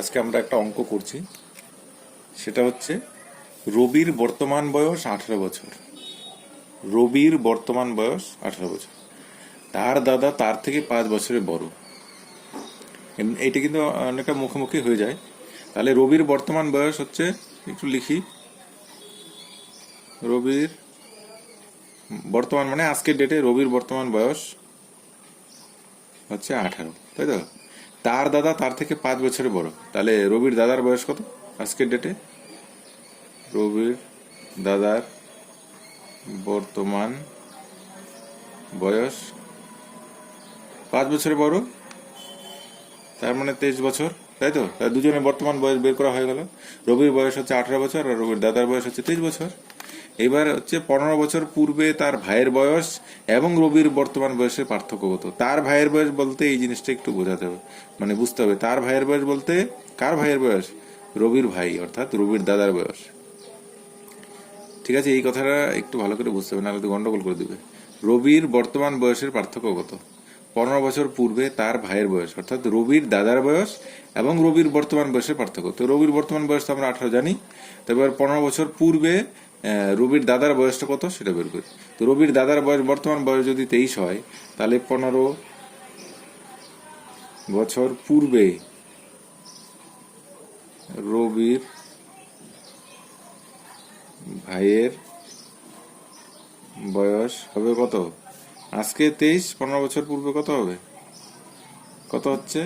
আজকে আমরা একটা অঙ্ক করছি, সেটা হচ্ছে রবির বর্তমান বয়স 18 বছর। রবির বর্তমান বয়স 18 বছর, তার দাদা তার থেকে 5 বছরের বড়। এইটা কিন্তু অনেকটা মুখোমুখি হয়ে যায়। তাহলে রবির বর্তমান বয়স হচ্ছে, একটু লিখি, রবির বর্তমান মানে আজকের ডেটে রবির বর্তমান বয়স হচ্ছে 18, তাই তো? তার দাদা তার থেকে 5 বছরের বড়, তাহলে রবির দাদার বয়স কত আজকের ডেটে? রবির দাদার বর্তমান বয়স 5 বছরের বড়, তার মানে 23 বছর, তাই তো? তাই দুজনের বর্তমান বয়স বের করা হয়ে গেল। রবির বয়স হচ্ছে 18 বছর আর রবির দাদার বয়স হচ্ছে 23 বছর। এবার হচ্ছে 15 বছর পূর্বে তার ভাইয়ের বয়স এবং রবির বর্তমান বয়সের পার্থক্য কত। তার ভাইয়ের বয়স বলতে এই জিনিসটা একটু বোঝাতে হবে, মানে বুঝতে হবে। তার ভাইয়ের বয়স বলতে কার ভাইয়ের বয়স? রবির ভাই, অর্থাৎ রবির দাদার বয়স। ঠিক আছে, এই কথাটা একটু ভালো করে বুঝতে হবে, নাহলে তো গন্ডগোল করে দিবে। রবির বর্তমান বয়সের পার্থক্য কত? 15 বছর পূর্বে তার ভাইয়ের বয়স, অর্থাৎ রবির দাদার বয়স এবং রবির বর্তমান বয়সের পার্থক্য। তো রবির বর্তমান বয়স তো আমরা 18 জানি, তো এবার 15 বছর পূর্বে রবির দাদার বয়সটা কত সেটা বের করি। তো রবির দাদার বয়স, বর্তমান বয়স যদি 23 হয়, তাহলে 15 বছর পূর্বে রবির ভাইয়ের বয়স হবে কত? আজকে 23, 15 বছর পূর্বে কত হবে? কত হচ্ছে?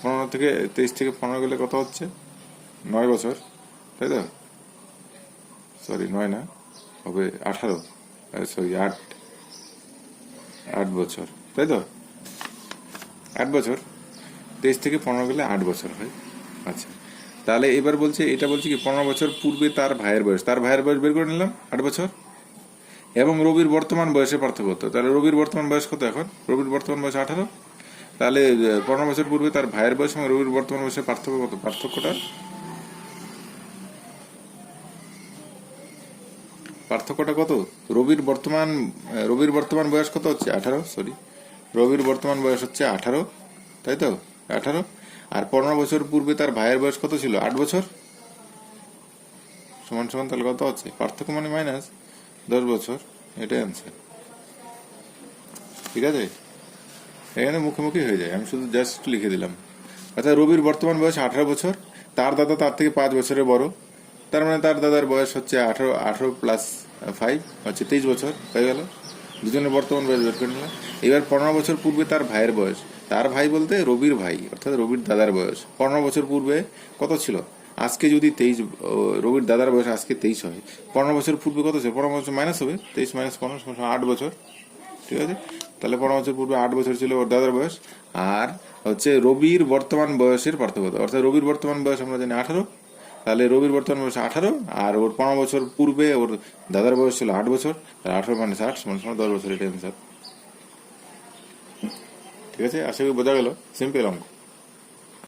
15 থেকে 23 থেকে 15 গেলে কত হচ্ছে? 9 বছর, তাই তো? সরি, 9 না, হবে 18, সরি 8 বছর, তাই তো? 8 বছর, 23 থেকে 15 গেলে 8 বছর হয়। আচ্ছা, তাহলে এবার বলছে, এটা বলছে কি 15 বছর পূর্বে তার ভাইয়ের বয়স, তার ভাইয়ের বয়স বের করে নিলাম 8 বছর, এবং রবির বর্তমান বয়সের পার্থক্য কত? তাহলে রবির বর্তমান বয়স কত এখন? রবির বর্তমান বয়স 18, তাহলে 15 বছর পূর্বে তার ভাইয়ের বয়স এবং রবির বর্তমান বয়সের পার্থক্য কত? পার্থক্যটা কত? রবির বর্তমান বয়স কত হচ্ছে? 18, সরি, রবির বর্তমান বয়স হচ্ছে 18, তাই তো? 18, আর 15 বছর পূর্বে তার ভাইয়ের বয়স কত ছিল? 8 বছর, সমান সমান, তাহলে কত হচ্ছে? পার্থক্য মানে মাইনাস 10 বছর, এটাই অ্যান্সার। ঠিক আছে, এখানে মুখোমুখি হয়ে যায়, আমি শুধু জাস্ট লিখে দিলাম। অর্থাৎ রবির বর্তমান বয়স 18 বছর, তার দাদা তার থেকে 5 বছরের বড়, তার মানে তার দাদার বয়স হচ্ছে 18, 18 প্লাস 5 হচ্ছে 23 বছর হয়ে গেল। দুজনের বর্তমান বয়স বের করে নিলাম। এবার 15 বছর পূর্বে তার ভাইয়ের বয়স, তার ভাই বলতে রবির ভাই, অর্থাৎ রবির দাদার বয়স 15 বছর পূর্বে কত ছিল? আজকে যদি 23, রবির দাদার বয়স আজকে 23 হয়, 15 বছর পূর্বে কত ছিল? 15 বছর মাইনাস হবে, 23 মাইনাস 15 8 বছর। ঠিক আছে, তাহলে 15 বছর পূর্বে 8 বছর ছিল ওর দাদার বয়স, আর হচ্ছে রবির বর্তমান বয়সের পার্থক্য, অর্থাৎ রবির বর্তমান বয়স আমরা জানি 18, তাহলে রবির বর্তমান বয়স 18, আর ওর 15 বছর পূর্বে ওর দাদার বয়স ছিল 8 বছর, তাহলে 18 মাইনাস 8 সমান 10 বছর, এটা অ্যান্সার। ঠিক আছে, আশা করি বোঝা গেল, সিম্পল অঙ্ক।